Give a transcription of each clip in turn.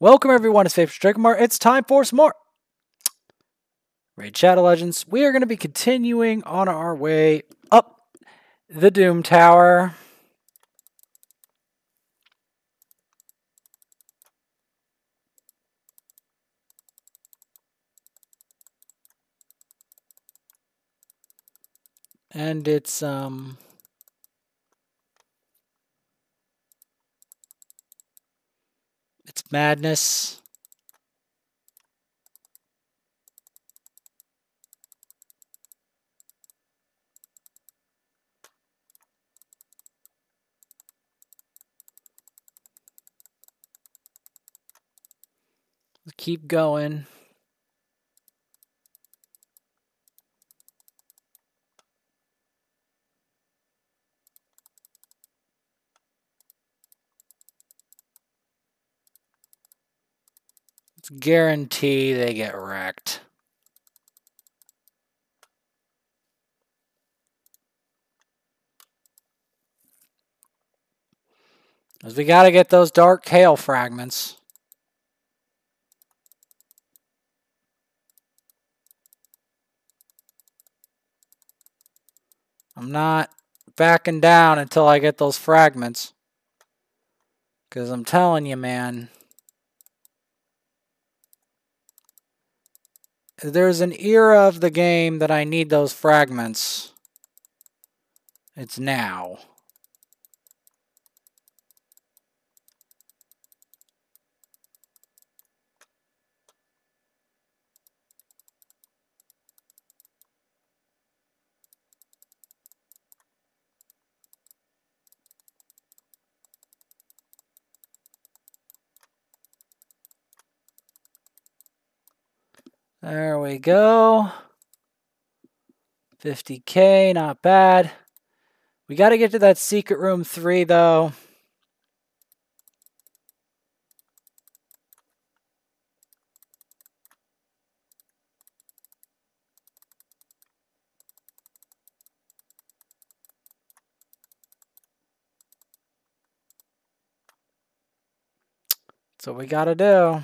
Welcome everyone, it's Favorite Dragomar. It's time for some more Raid Shadow Legends. We are going to be continuing on our way up the Doom Tower. And it's madness. Let's keep going. It's guarantee they get wrecked. Because we got to get those Dark Hail fragments. I'm not backing down until I get those fragments. Because I'm telling you, man. There's an era of the game that I need those fragments. It's now. There we go. 50K, not bad. We got to get to that secret room 3, though. That's what we got to do.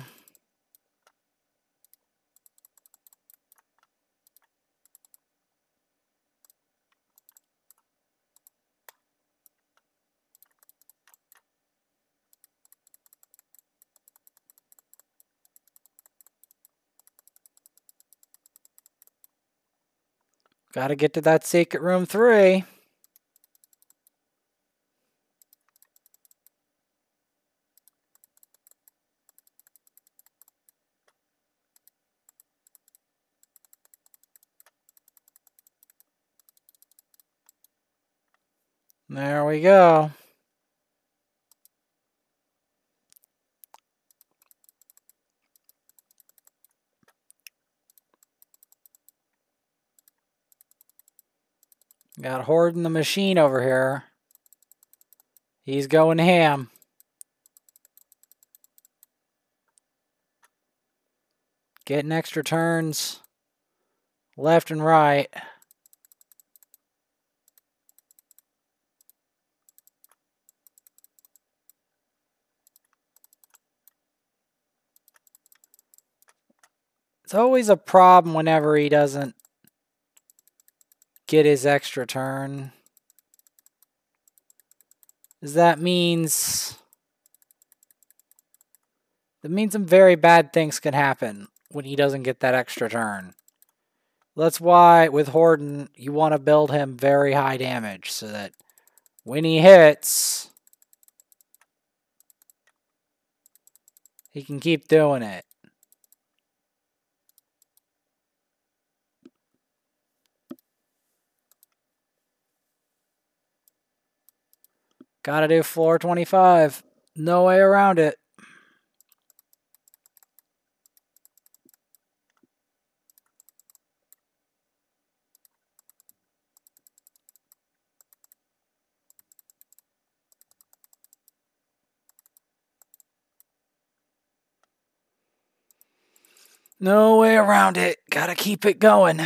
Got to get to that secret room 3. There we go. Got Horde in the machine over here. He's going ham. Getting extra turns left and right. It's always a problem whenever he doesn't get his extra turn. That means some very bad things can happen when he doesn't get that extra turn. That's why with Horden, you want to build him very high damage so that when he hits, he can keep doing it. Gotta do floor 25. No way around it. No way around it. Gotta keep it going.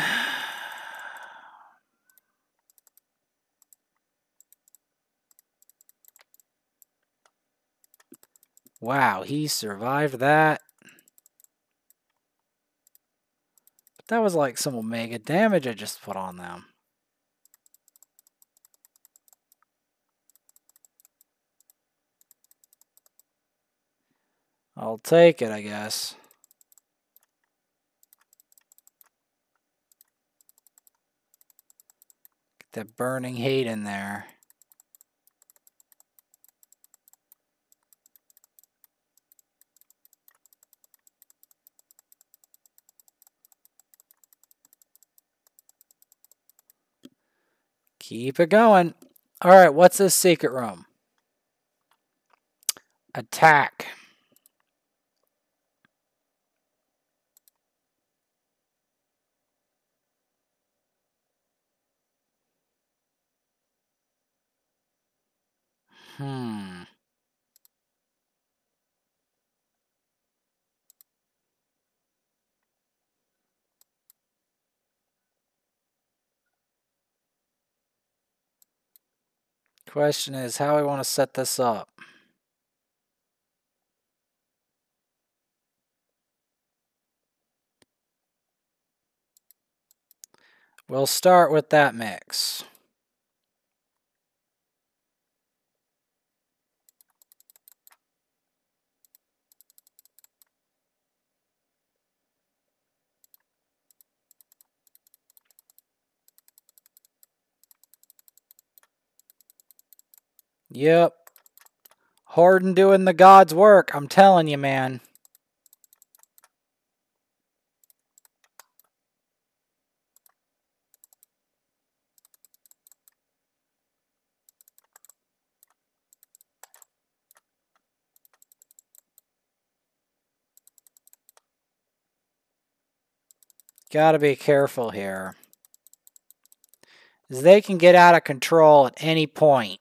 Wow, he survived that. But that was like some Omega damage I just put on them. I'll take it, I guess. Get that burning hate in there. Keep it going. All right, what's this secret room? Attack. Question is how I want to set this up. We'll start with that mix. Yep. Horden doing the God's work, I'm telling you, man. Gotta be careful here. They can get out of control at any point.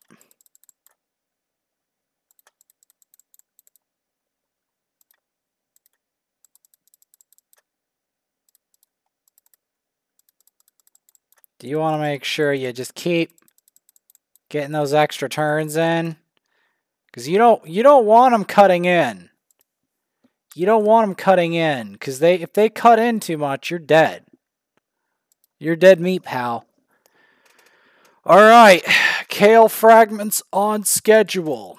Do you want to make sure you just keep getting those extra turns in? Because you don't want them cutting in. You don't want them cutting in, because if they cut in too much, you're dead. You're dead meat, pal. All right, Kale fragments on schedule.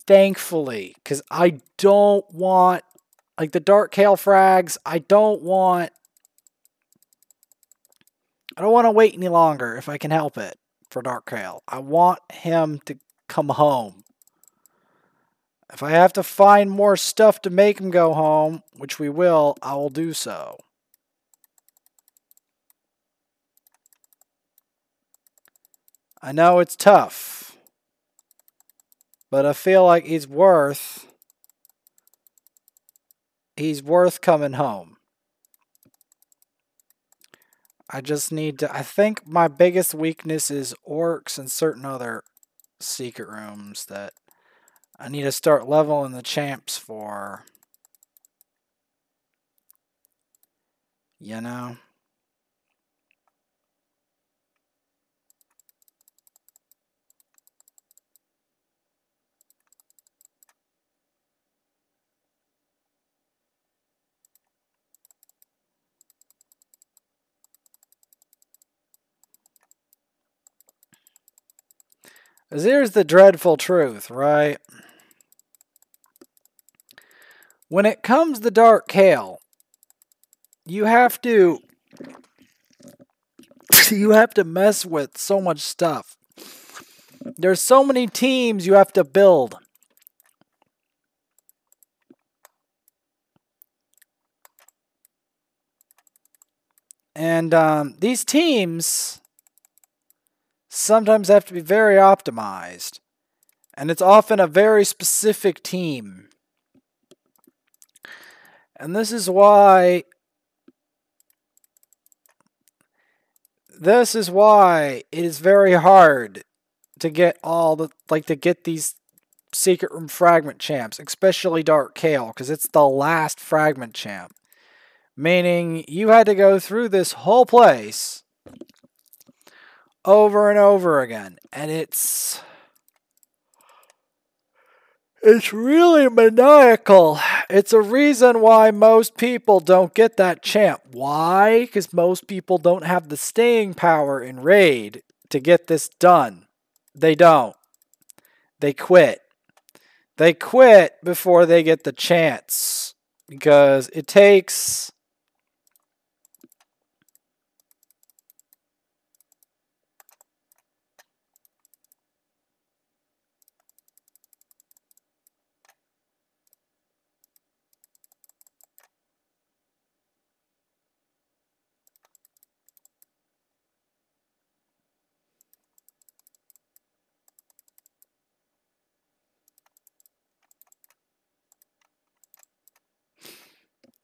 Thankfully, because I don't want, like the Dark Kale frags, I don't want to wait any longer if I can help it for Dark Kale. I want him to come home. If I have to find more stuff to make him go home, which we will, I will do so. I know it's tough, but I feel like he's worth coming home. I just need to, I think my biggest weakness is orcs and certain other secret rooms that I need to start leveling the champs for. You know? Because here's the dreadful truth, right? When it comes to Dark Kale, you have to mess with so much stuff. There's so many teams you have to build. And these teams sometimes have to be very optimized. And it's often a very specific team. And this is why it is very hard to get to get these secret room fragment champs, especially Dark Kale, because it's the last fragment champ. Meaning you had to go through this whole place over and over again. And it's It's really maniacal. It's a reason why most people don't get that champ. Why? Because most people don't have the staying power in Raid to get this done. They don't. They quit. They quit before they get the chance. Because it takes...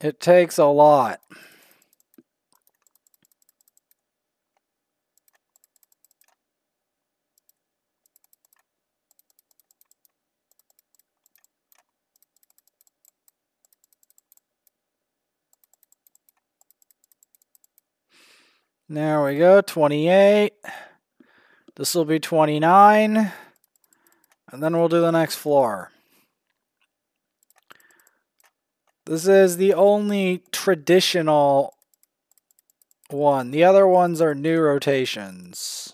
It takes a lot. There we go, 28. This will be 29. And then we'll do the next floor. This is the only traditional one. The other ones are new rotations.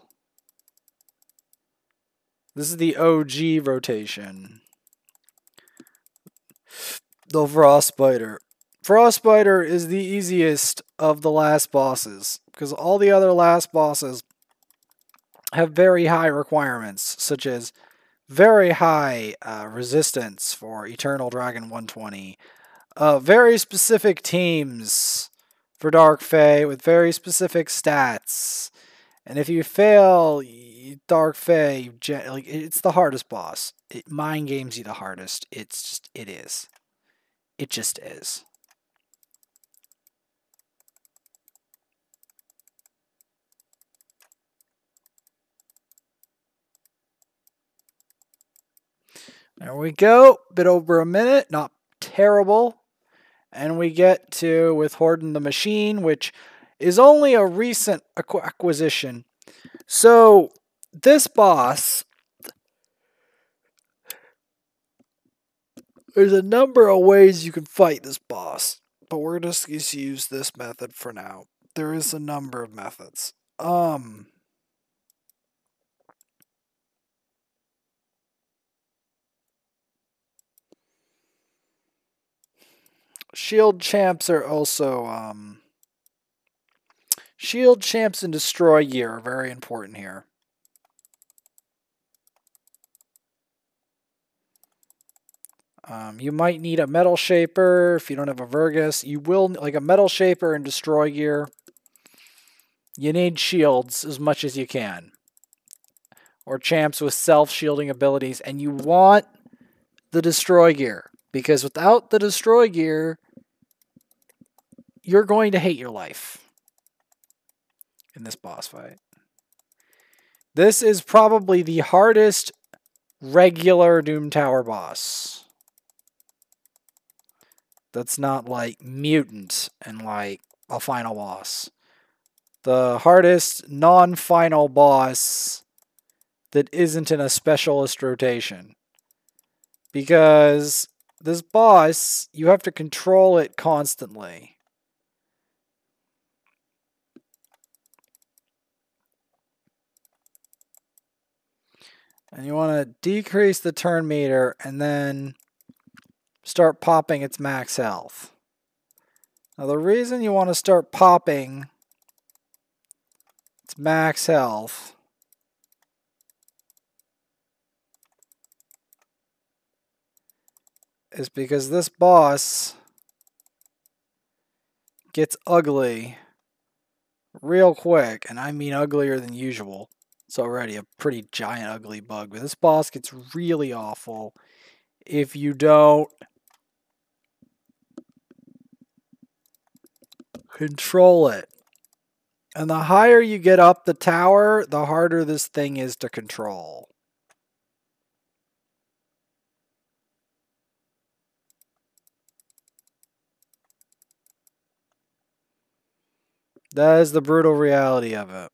This is the OG rotation. The Frostbiter. Frostbiter is the easiest of the last bosses, because all the other last bosses have very high requirements, such as very high resistance for Eternal Dragon 120, very specific teams for Dark Fae with very specific stats, and if you fail Dark Fae, like, it's the hardest boss. It mind games you the hardest. It is. It just is. There we go. Bit over a minute. Not terrible. And we get to with Horden the Machine, which is only a recent acquisition. So this boss, there's a number of ways you can fight this boss, but we're just going to use this method for now. There is a number of methods. Shield champs are also shield champs and destroy gear are very important here. You might need a metal shaper if you don't have a Vergus. You will, like a metal shaper and destroy gear. You need shields as much as you can. Or champs with self-shielding abilities. And you want the destroy gear. Because without the destroy gear, you're going to hate your life in this boss fight. This is probably the hardest regular Doom Tower boss. That's not like mutant and like a final boss. The hardest non-final boss that isn't in a specialist rotation. Because this boss, you have to control it constantly. And you want to decrease the turn meter and then start popping its max health. Now the reason you want to start popping its max health is because this boss gets ugly real quick, and I mean uglier than usual. It's already a pretty giant ugly bug, but this boss gets really awful if you don't control it. And the higher you get up the tower, the harder this thing is to control. That is the brutal reality of it.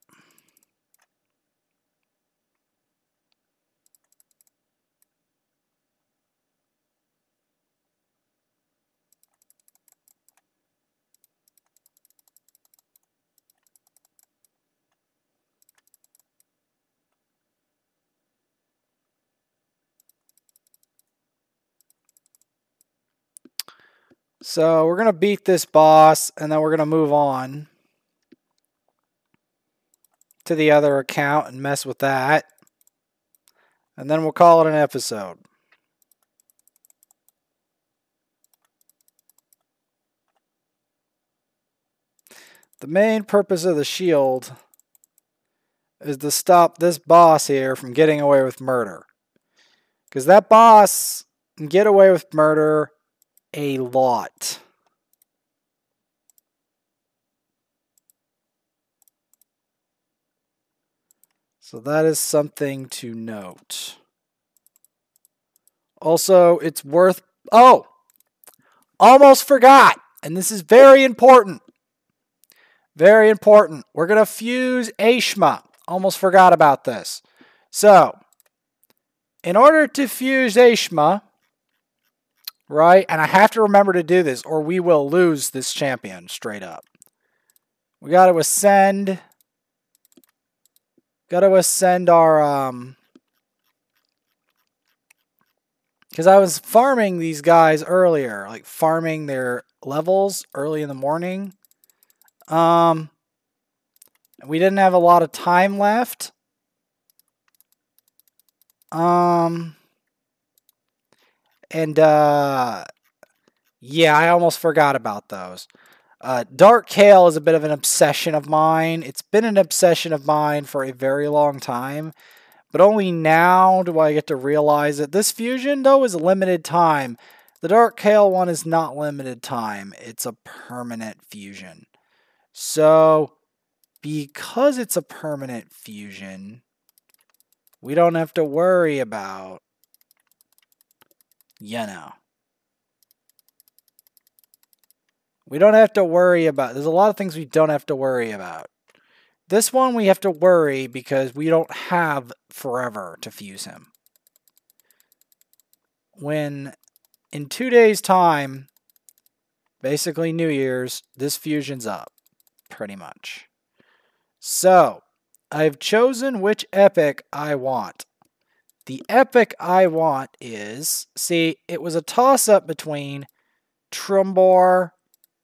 So we're going to beat this boss, and then we're going to move on to the other account and mess with that. And then we'll call it an episode. The main purpose of the shield is to stop this boss here from getting away with murder. Because that boss can get away with murder a lot. So that is something to note. Also, it's worth... Oh! Almost forgot! And this is very important. Very important. We're going to fuse Aeshma. Almost forgot about this. So, in order to fuse Aeshma, right, and I have to remember to do this or we will lose this champion straight up. We got to ascend... Got to ascend our... Because I was farming these guys earlier. Like, farming their levels early in the morning. We didn't have a lot of time left. Yeah, I almost forgot about those. Dark Kale is a bit of an obsession of mine. It's been an obsession of mine for a very long time. But only now do I get to realize that this fusion, though, is limited time. The Dark Kale one is not limited time. It's a permanent fusion. So, because it's a permanent fusion, we don't have to worry about, you know. We don't have to worry about, there's a lot of things we don't have to worry about. This one we have to worry because we don't have forever to fuse him. When in 2 days' time, basically New Year's, this fusion's up, pretty much. So, I've chosen which epic I want. The epic I want is, see, it was a toss-up between Trumbor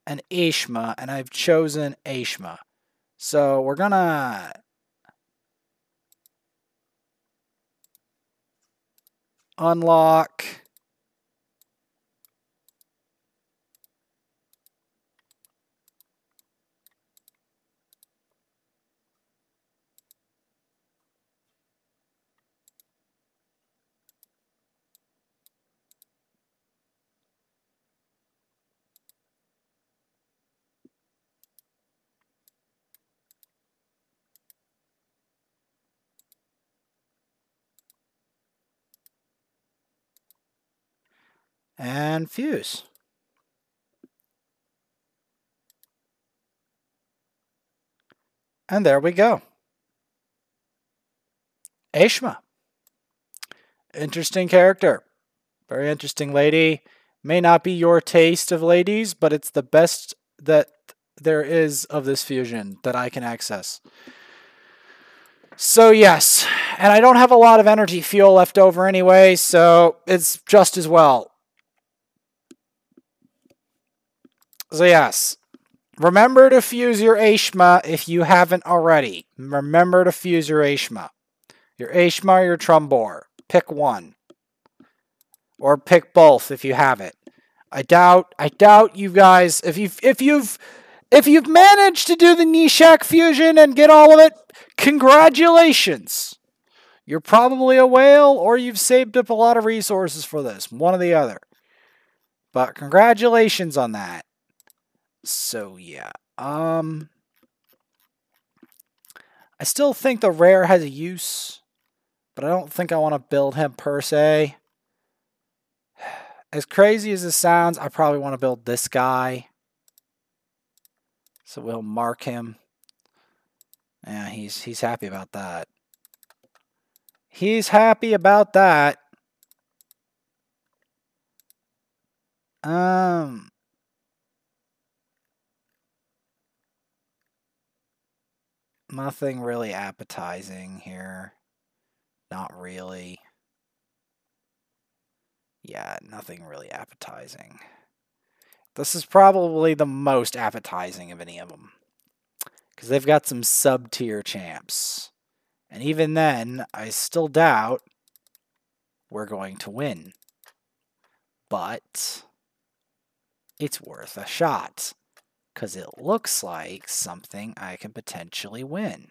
and Aeshma, and I've chosen Aeshma. So we're gonna unlock and fuse. And there we go. Aeshma. Interesting character. Very interesting lady. May not be your taste of ladies, but it's the best that there is of this fusion that I can access. So yes, and I don't have a lot of energy fuel left over anyway, so it's just as well. So yes, remember to fuse your Aeshma if you haven't already. Remember to fuse your Aeshma. Your Aeshma or your Trumbor. Pick one. Or pick both if you have it. I doubt you guys, if you've managed to do the Nishak fusion and get all of it, congratulations. You're probably a whale or you've saved up a lot of resources for this. One or the other. But congratulations on that. So yeah. I still think the rare has a use, but I don't think I want to build him per se. As crazy as this sounds, I probably want to build this guy. So we'll mark him. Yeah, he's happy about that. He's happy about that. Nothing really appetizing here. Not really. Yeah, nothing really appetizing. This is probably the most appetizing of any of them. Because they've got some sub-tier champs. And even then, I still doubt we're going to win. But it's worth a shot. Because it looks like something I can potentially win.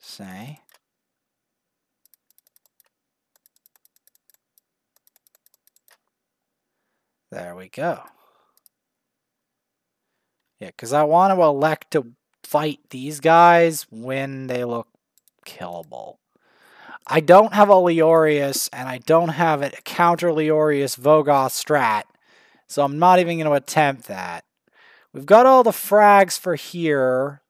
Say. There we go. Yeah, because I want to elect to fight these guys when they look killable. I don't have a Leorius, and I don't have a counter Leorius Vogoth strat, so I'm not even going to attempt that. We've got all the frags for here,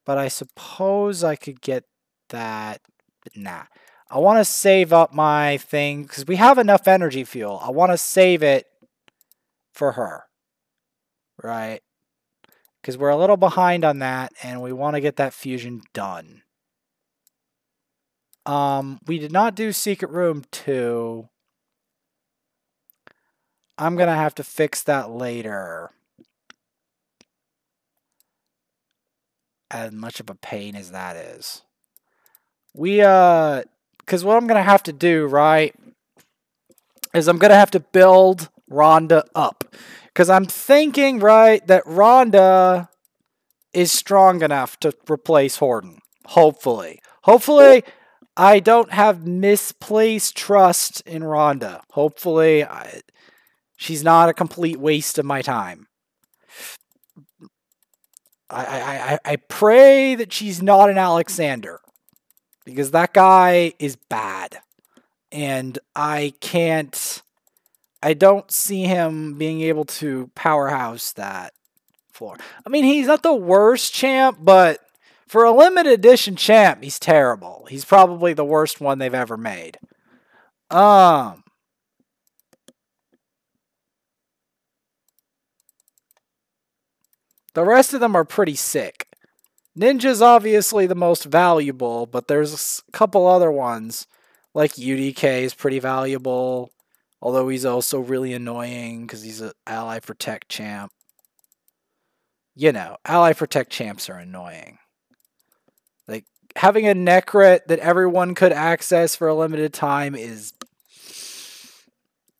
but I suppose I could get that. But nah. I want to save up my thing, because we have enough energy fuel. I want to save it for her. Right? Because we're a little behind on that, and we want to get that fusion done. We did not do Secret Room 2. I'm going to have to fix that later. As much of a pain as that is. Because what I'm going to have to do, right, is I'm going to have to build Rhonda up. Because I'm thinking, right, that Rhonda is strong enough to replace Horden. Hopefully. Hopefully, I don't have misplaced trust in Rhonda. Hopefully, she's not a complete waste of my time. I pray that she's not an Alexander. Because that guy is bad. And I don't see him being able to powerhouse that floor. I mean, he's not the worst champ, but for a limited edition champ, he's terrible. He's probably the worst one they've ever made. The rest of them are pretty sick. Ninja's obviously the most valuable, but there's a couple other ones. Like UDK is pretty valuable. Although he's also really annoying because he's an ally protect champ. You know, ally protect champs are annoying. Like, having a Necrit that everyone could access for a limited time is...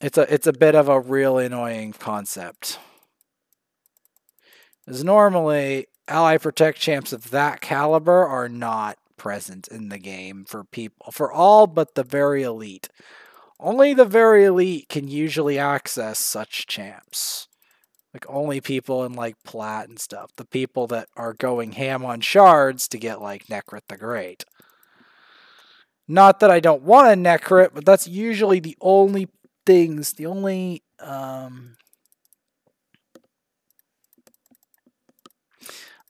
It's a bit of a real annoying concept. Because normally, ally protect champs of that caliber are not present in the game for people. For all but the very elite. Only the very elite can usually access such champs. Like, only people in, like, Plat and stuff. The people that are going ham on shards to get, like, Necrit the Great. Not that I don't want a Necrit, but that's usually the only things, the only, I'm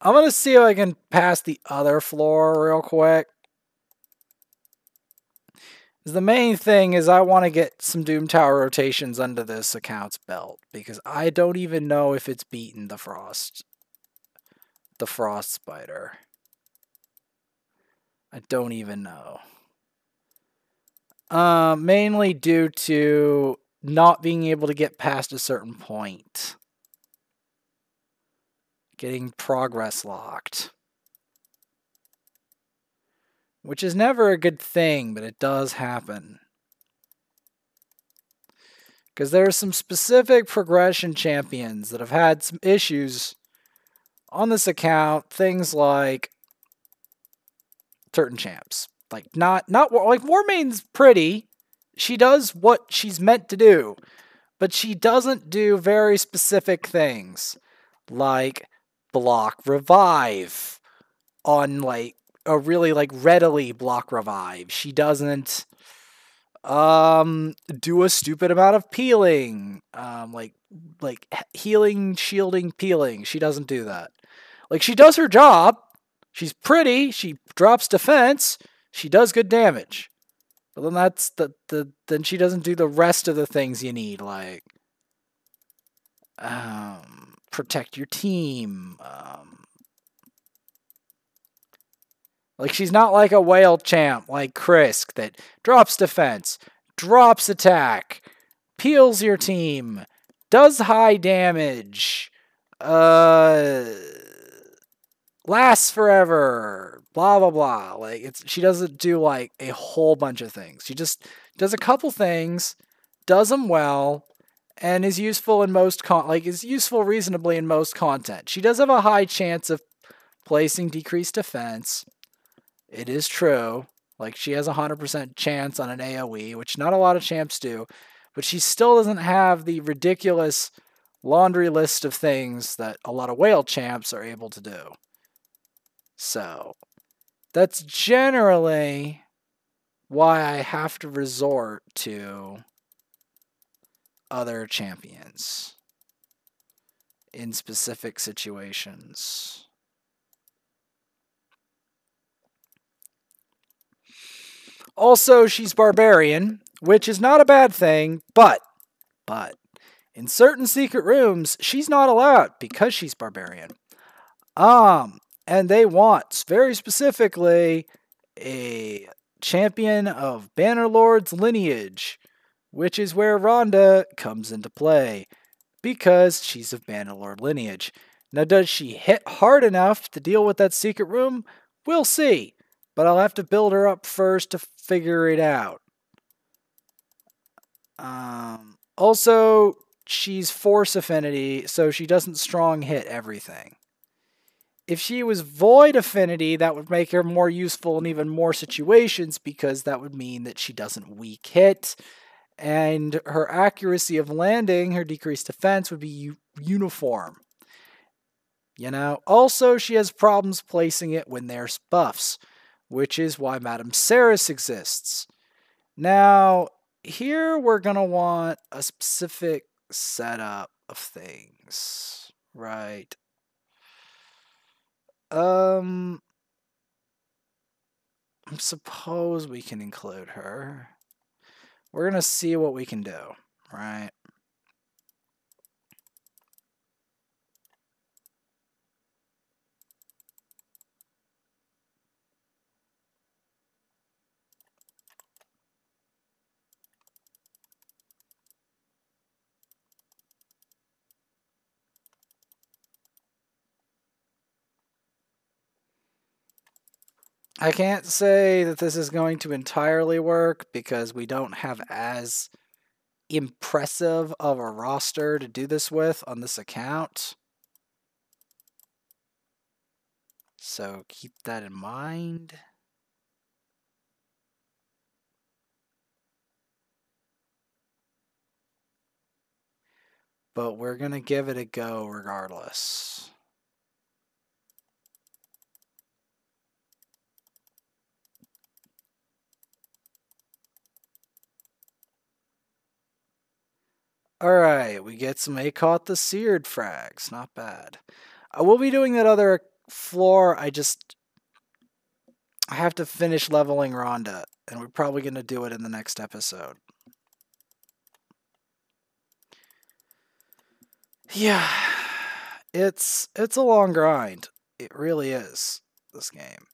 going to see if I can pass the other floor real quick. The main thing is I want to get some Doom Tower rotations under this account's belt. Because I don't even know if it's beaten the Frost Spider. I don't even know. Mainly due to not being able to get past a certain point. Getting progress locked. Which is never a good thing, but it does happen. Because there are some specific progression champions that have had some issues on this account. Things like certain champs. Like, not like Warmane's pretty. She does what she's meant to do. But she doesn't do very specific things. Like block revive. On like a really like readily block revive. She doesn't do a stupid amount of peeling. Like healing, shielding, peeling. She doesn't do that. Like, she does her job. She's pretty. She drops defense. She does good damage. But then that's then she doesn't do the rest of the things you need, like protect your team. Like, she's not like a whale champ like Krisk that drops defense, drops attack, peels your team, does high damage, lasts forever, blah blah blah. Like, she doesn't do like a whole bunch of things. She just does a couple things, does them well, and is useful in most is useful reasonably in most content. She does have a high chance of placing decreased defense. It is true. Like, she has a 100% chance on an AoE, which not a lot of champs do, but she still doesn't have the ridiculous laundry list of things that a lot of whale champs are able to do. So, that's generally why I have to resort to other champions in specific situations. Also, she's barbarian, which is not a bad thing, but in certain secret rooms, she's not allowed because she's barbarian. And they want, very specifically, a champion of Bannerlord's lineage, which is where Rhonda comes into play, because she's of Bannerlord lineage. Now, does she hit hard enough to deal with that secret room? We'll see, but I'll have to build her up first to figure it out. Also, she's force affinity, so she doesn't strong hit everything. If she was void affinity, that would make her more useful in even more situations, because that would mean that she doesn't weak hit, and her accuracy of landing, her decreased defense, would be uniform. You know? Also, she has problems placing it when there's buffs, which is why Madame Ceres exists. Now, here we're going to want a specific setup of things, right? I suppose we can include her. We're going to see what we can do, right? I can't say that this is going to entirely work because we don't have as impressive of a roster to do this with on this account. So keep that in mind. But we're going to give it a go regardless. Alright, we get some A Caught the Seared frags. Not bad. I will be doing that other floor. I have to finish leveling Rhonda, and we're probably going to do it in the next episode. Yeah, it's a long grind. It really is, this game.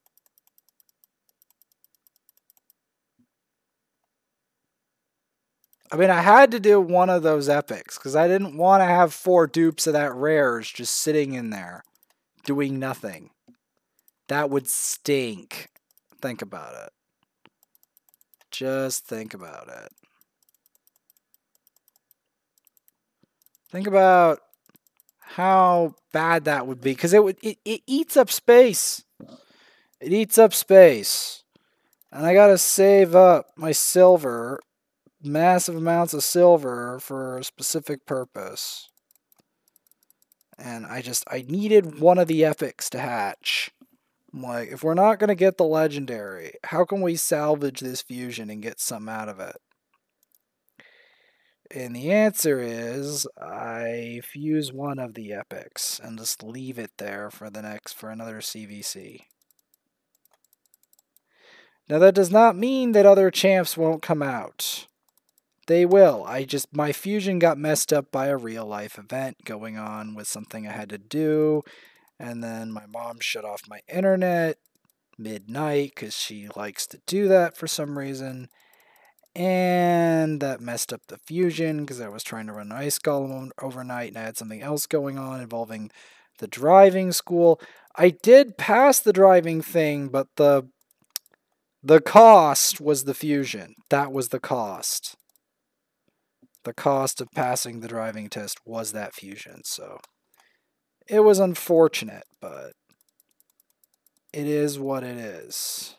I mean, I had to do one of those epics, because I didn't want to have 4 dupes of that rares just sitting in there, doing nothing. That would stink. Think about it. Just think about it. Think about how bad that would be, because it eats up space. It eats up space. And I gotta save up my silver, massive amounts of silver, for a specific purpose. And I needed one of the epics to hatch. I'm like, if we're not gonna get the legendary, how can we salvage this fusion and get something out of it? And the answer is, I fuse one of the epics and just leave it there for another CVC. Now that does not mean that other champs won't come out. They will. My fusion got messed up by a real life event going on with something I had to do, and then my mom shut off my internet, midnight because she likes to do that for some reason. And that messed up the fusion because I was trying to run an ice golem overnight and I had something else going on involving the driving school. I did pass the driving thing, but the cost was the fusion. That was the cost. The cost of passing the driving test was that fusion, so it was unfortunate, but it is what it is.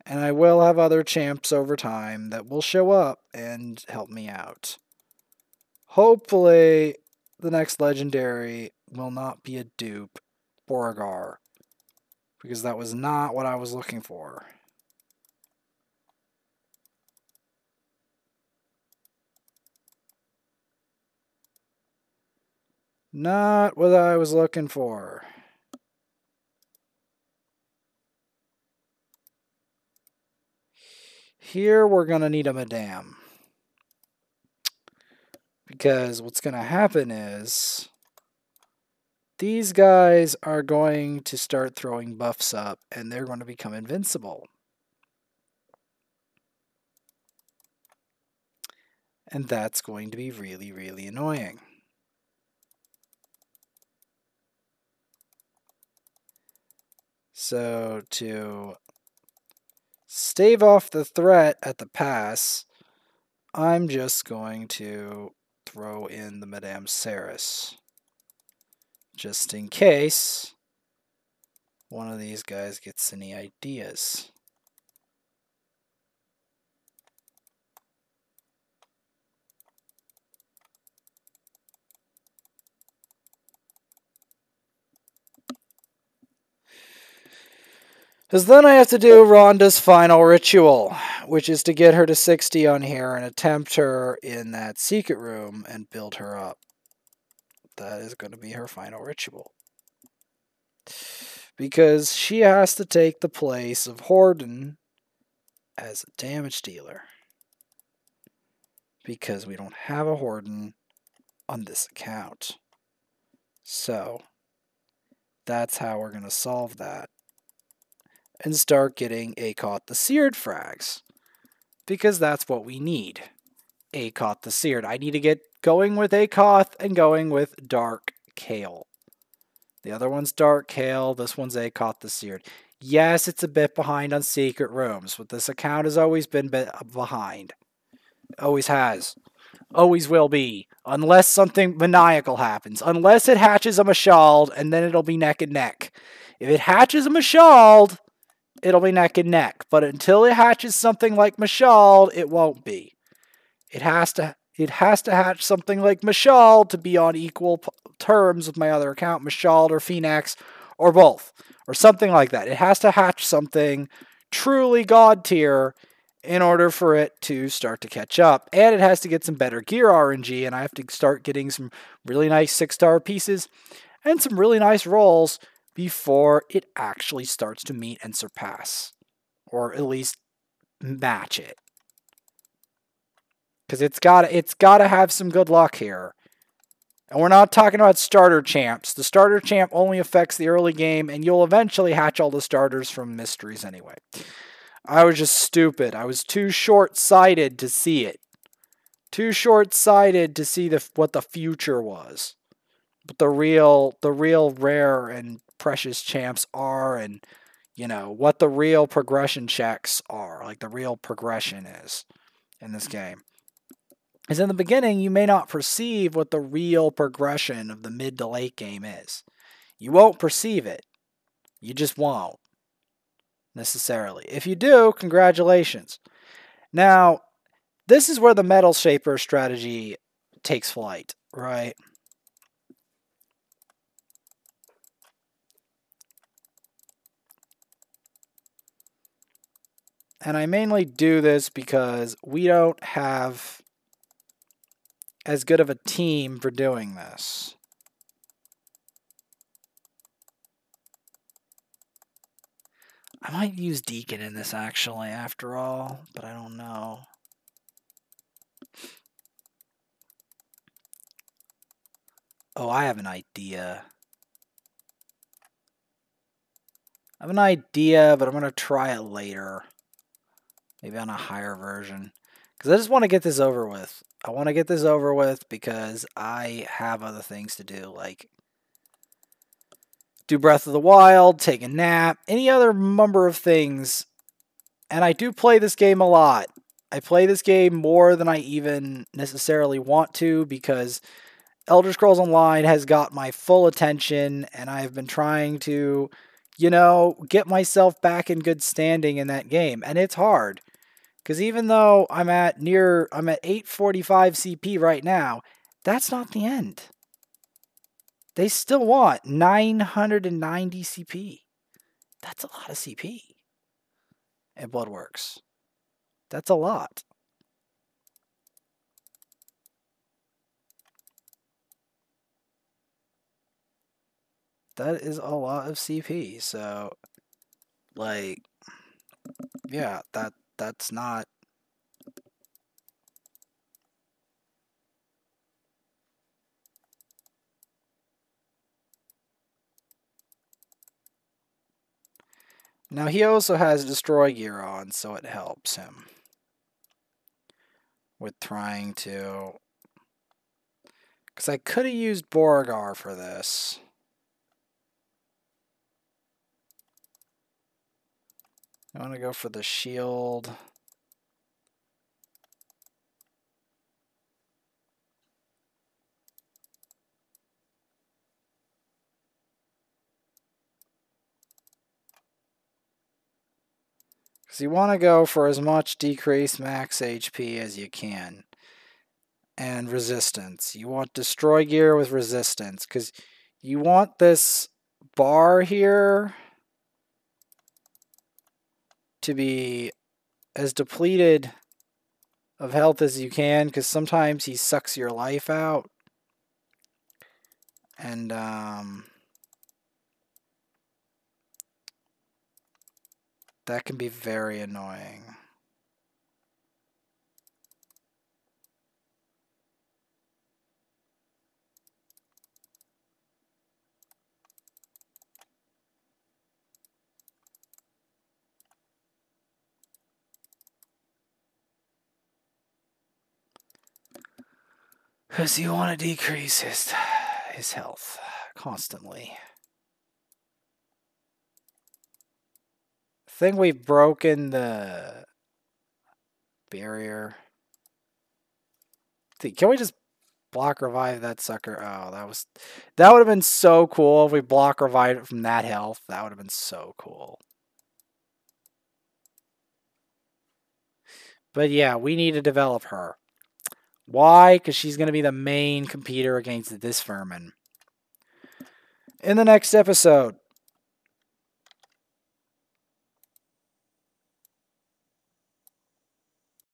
And I will have other champs over time that will show up and help me out. Hopefully, the next legendary will not be a dupe, Beauregard, because that was not what I was looking for. Not what I was looking for. Here we're going to need a madame. Because what's going to happen is these guys are going to start throwing buffs up and they're going to become invincible. And that's going to be really, really annoying. So to stave off the threat at the pass, I'm just going to throw in the Madame Saris. Just in case one of these guys gets any ideas. Because then I have to do Rhonda's final ritual, which is to get her to 60 on here and attempt her in that secret room and build her up. That is going to be her final ritual. Because she has to take the place of Horden as a damage dealer. Because we don't have a Horden on this account. So, that's how we're going to solve that. And start getting Akot the Seared frags. Because that's what we need. Akot the Seared. I need to get going with Akoth and going with Dark Kale. The other one's Dark Kale. This one's Akot the Seared. Yes, it's a bit behind on secret rooms, but this account has always been behind. Always has. Always will be. Unless something maniacal happens. Unless it hatches a Mashald, and then it'll be neck and neck. If it hatches a Mashald, it'll be neck and neck. But until it hatches something like Mashald, it won't be. It has to hatch something like Mashald to be on equal terms with my other account, Mashald or Phoenix, or both, or something like that. It has to hatch something truly god tier in order for it to start to catch up. And it has to get some better gear RNG, and I have to start getting some really nice 6-star pieces and some really nice rolls before it actually starts to meet and surpass, or at least match it. Because it's got to have some good luck here. And we're not talking about starter champs. The starter champ only affects the early game, and you'll eventually hatch all the starters from mysteries anyway. I was just stupid. I was too short-sighted to see it. Too short-sighted to see what the future was. But the real rare and precious champs are, and you know what the real progression checks are, like the real progression is in this game. Is in the beginning, you may not perceive what the real progression of the mid to late game is. You won't perceive it. You just won't, necessarily. If you do, congratulations. Now, this is where the Metal Shaper strategy takes flight, right? And I mainly do this because we don't have as good of a team for doing this. I might use Deacon in this actually, after all, but I don't know. Oh, I have an idea. I have an idea, but I'm going to try it later. Maybe on a higher version. Because I just want to get this over with. I want to get this over with because I have other things to do, like do Breath of the Wild, take a nap, any other number of things. And I do play this game a lot. I play this game more than I even necessarily want to because Elder Scrolls Online has got my full attention, and I've been trying to, get myself back in good standing in that game. And it's hard. Because even though I'm at 845 CP right now, that's not the end. They still want 990 CP. That's a lot of CP. And Bloodworks. That's a lot. That is a lot of CP. So, like, yeah, that's not. Now, he also has Destroy Gear on, so it helps him with trying to. Because I could have used Beauregard for this. I want to go for the shield. Because you want to go for as much decreased max HP as you can. And resistance. You want Destroy Gear with resistance. Because you want this bar here to be as depleted of health as you can. Because sometimes he sucks your life out. And, that can be very annoying. Because you want to decrease his health constantly. I think we've broken the barrier. Can we just block revive that sucker? Oh, that would have been so cool if we block revive it from that health. That would have been so cool. But yeah, we need to develop her. Why? Because she's going to be the main competitor against this vermin. In the next episode,